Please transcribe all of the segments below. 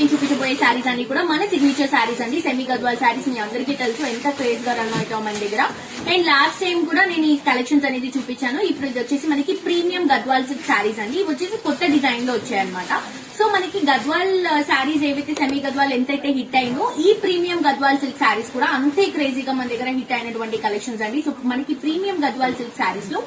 నేను చూపించబోయే శారీస్ అన్ని కూడా మన సిగ్నేచర్ శారీస్ అండి. సెమీ గద్వాల్ శారీస్ మీ అందరికీ తెలుసు ఎంత క్రేజ్ గా రన్ అవుతాం మన దగ్గర. అండ్ లాస్ట్ టైం కూడా నేను ఈ కలెక్షన్స్ అనేది చూపించాను. ఇప్పుడు ఇది వచ్చేసి మనకి ప్రీమియం గద్వాల్ సిల్క్ శారీస్ అండి. ఇవి వచ్చేసి కొత్త డిజైన్ లో వచ్చాయన్నమాట. సో మనకి గద్వాల్ శారీస్ ఏవైతే సెమీ గద్వాల్ ఎంతైతే హిట్ అయిందో ఈ ప్రీమియం గద్వాల్ సిల్క్ శారీస్ కూడా అంతే క్రేజీగా మన దగ్గర హిట్ అయినటువంటి కలెక్షన్స్ అండి. సో మనకి ప్రీమియం గద్వాల్ సిల్క్ శారీస్ లో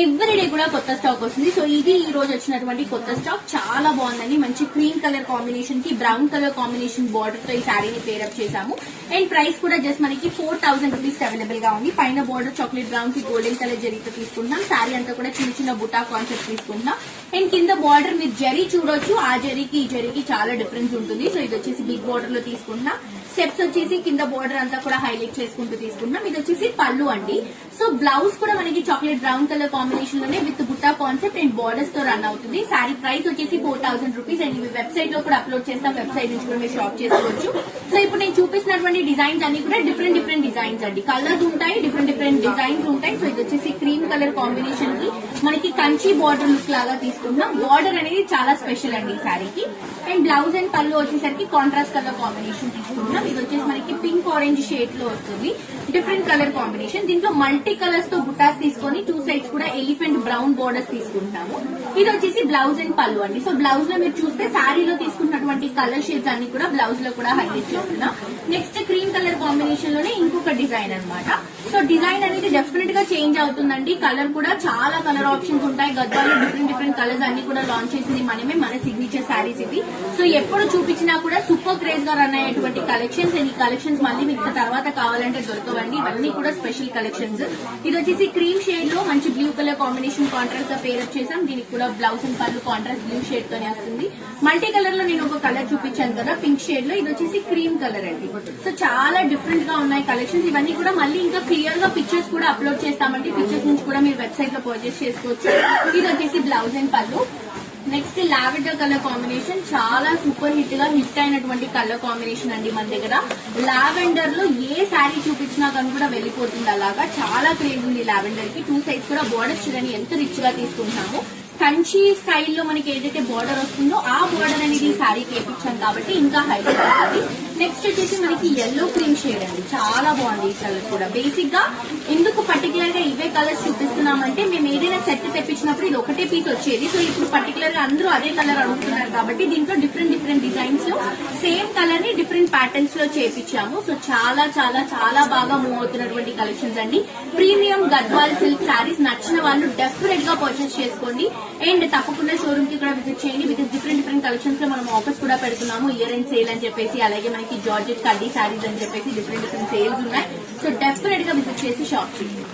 ఎవ్రీడే కూడా కొత్త స్టాక్ వస్తుంది. సో ఇది ఈ రోజు వచ్చినటువంటి కొత్త స్టాక్ చాలా బాగుందండి. మంచి క్రీమ్ కలర్ కాంబినేషన్ కి బ్రౌన్ కలర్ కాంబినేషన్ బార్డర్ తో ఈ శారీని పేరప్ చేశాము. అండ్ ప్రైస్ కూడా జస్ట్ మనకి 4000 రూపీస్ అవైలబుల్ గా ఉంది. పైన బార్డర్ చాక్లెట్ బ్రౌన్ కి గోల్డెన్ కలర్ జరీతో తీసుకుంటున్నాం. శారీ అంతా కూడా చిన్న చిన్న బుటా కాన్సెప్ట్ తీసుకుంటున్నాం. అండ్ కింద బార్డర్ మీరు జరీ చూడొచ్చు, ఆ జరీకి ఈ జరీకి చాలా డిఫరెన్స్ ఉంటుంది. సో ఇది వచ్చేసి బిగ్ బార్డర్ లో తీసుకుంటున్నాం. స్టెప్స్ వచ్చేసి కింద బార్డర్ అంతా కూడా హైలైట్ చేసుకుంటూ తీసుకుంటున్నాం. ఇది వచ్చేసి పళ్ళు అండి. సో బ్లౌజ్ కూడా మనకి చాక్లెట్ బ్రౌన్ కలర్ కాంబినేషన్ లోనే with Butta concept and borders తో రన్ అవుతుంది. శారీ ప్రైస్ వచ్చేసి 4000 రూపీస్. అండ్ ఇవి వెబ్సైట్ లో కూడా అప్లోడ్ చేస్తాం. వెబ్సైట్ నుంచి కూడా మీరు షాప్ చేసుకోవచ్చు. సో ఇప్పుడు నేను చూపిస్తున్నటువంటి డిజైన్స్ అన్ని కూడా డిఫరెంట్ డిఫరెంట్ డిజైన్స్ అండి. కలర్స్ ఉంటాయి, డిఫరెంట్ డిఫరెంట్ డిజైన్స్ ఉంటాయి. సో ఇది వచ్చేసి క్రీమ్ కలర్ కాంబినేషన్ కి మనకి కంచి బార్డర్ లుక్ లాగా తీసుకుంటాం. బార్డర్ అనేది చాలా స్పెషల్ అండి ఈ శారీకి. అండ్ బ్లౌజ్ అండ్ పళ్ళు వచ్చేసరికి కాంట్రాస్ట్ కలర్ కాంబినేషన్ తీసుకుంటున్నాం. ఇది వచ్చేసి మనకి పింక్ ఆరెంజ్ షేడ్ లో వస్తుంది. Different colour combination. దీంట్లో మల్టీ కలర్స్ తో బుటాస్ తీసుకొని టూ సైడ్స్ కూడా ఎలిఫెంట్ బ్రౌన్ బోర్డర్స్ తీసుకుంటాము. ఇది వచ్చేసి బ్లౌజ్ అండ్ పళ్ళు అండి. సో బ్లౌజ్ లో మీరు చూస్తే శారీలో తీసుకున్నటువంటి కలర్ షేడ్స్ అన్ని కూడా బ్లౌజ్ లో కూడా హైలైట్ చేస్తున్నాం. నెక్స్ట్ క్రీమ్ కలర్ కాంబినేషన్ లోనే ఇంకొక డిజైన్ అన్నమాట. సో డిజైన్ అనేది డెఫినెట్ గా చేంజ్ అవుతుందండి. కలర్ కూడా చాలా కలర్ ఆప్షన్స్ ఉంటాయి. గద్వాల్లో డిఫరెంట్ డిఫరెంట్ కలర్స్ అన్ని కూడా లాంచ్ చేసింది మనమే, మన సిగ్నేచర్ శారీస్ ఇవి. సో ఎప్పుడు చూపించినా కూడా సూపర్ క్రేజ్ గా రన్ అయ్యేటువంటి కలెక్షన్స్. ఈ కలెక్షన్స్ మళ్ళీ మీకు తర్వాత కావాలంటే దొరకవండి. ఇవన్నీ కూడా స్పెషల్ కలెక్షన్స్. ఇది వచ్చేసి క్రీమ్ షేడ్ లో మంచి బ్లూ కలర్ కాంబినేషన్ కాంట్రాస్ట్ గా పేరప్ చేసాం. దీనికి కూడా బ్లౌజ్ అండ్ పళ్ళు కాంట్రాస్ట్ బ్లూ షేడ్ తోనే వస్తుంది. మల్టీ కలర్ లో నేను ఒక కలర్ చూపించాను కదా పింక్ షేడ్ లో. ఇది వచ్చేసి క్రీమ్ కలర్ అండి. సో చాలా డిఫరెంట్ గా ఉన్నాయి కలెక్షన్స్. ఇవన్నీ కూడా మళ్ళీ ఇంకా క్లియర్ గా పిక్చర్స్ కూడా అప్లోడ్ చేస్తామండి. పిక్చర్స్ నుంచి కూడా మీరు వెబ్సైట్ లో పర్చేస్ చేసుకోవచ్చు. ఇది వచ్చేసి బ్లౌజ్ అండ్ పళ్ళు. నెక్స్ట్ లావెండర్ కలర్ కాంబినేషన్ చాలా సూపర్ హిట్ గా హిట్ అయినటువంటి కలర్ కాంబినేషన్ అండి మన దగ్గర. లావెండర్ లో ఏ శారీ చూపించినా కానీ కూడా వెళ్ళిపోతుంది. అలాగా చాలా క్రేజ్ ఉంది లావెండర్ కి. టూ సైడ్స్ కూడా బార్డర్స్ చూడండి ఎంత రిచ్ గా తీసుకుంటాము. కంచి స్టైల్లో మనకి ఏదైతే బార్డర్ వస్తుందో ఆ బార్డర్ అనేది ఈ శారీకి వేపించాం కాబట్టి ఇంకా హైలైట్ అవుతుంది. నెక్స్ట్ వచ్చేసి మనకి ఎల్లో క్రీమ్ షేడ్ అండి. చాలా బాగుంది ఈ కలర్ కూడా. బేసిక్ గా ఎందుకు పర్టికులర్ గా ఇవే కలర్స్ చూపిస్తున్నామంటే మేము ఏదైనా సెట్ తెప్పించినప్పుడు ఇది ఒకటే పీస్ వచ్చేది. సో ఇప్పుడు పర్టికులర్ గా అందరూ అదే కలర్ అడుగుతున్నారు కాబట్టి దీంట్లో డిఫరెంట్ డిఫరెంట్ డిజైన్స్ లో సేమ్ కలర్ ని డిఫరెంట్ ప్యాటర్న్స్ లో చేపించాము. సో చాలా చాలా చాలా బాగా మూవ్ అవుతున్నటువంటి కలెక్షన్స్ అండి. ప్రీమియం గద్వాల్ సిల్క్ శారీస్ నచ్చిన వాళ్ళు డెఫినెట్ గా పర్చేస్ చేసుకోండి. అండ్ తప్పకుండా షోరూమ్ కి కూడా విజిట్ చేయండి. బికాస్ డిఫరెంట్ డిఫరెంట్ కలెక్షన్స్ లో మనం ఆఫర్స్ కూడా పెడుతున్నాము. ఇయర్ అండ్ సేల్ అని చెప్పేసి, అలాగే మనకి జార్జెట్ కడ్డీ శారీస్ అని చెప్పేసి డిఫరెంట్ డిఫరెంట్ సేల్స్ ఉన్నాయి. సో డెఫినెట్ గా విజిట్ చేసి షాప్ చేయండి.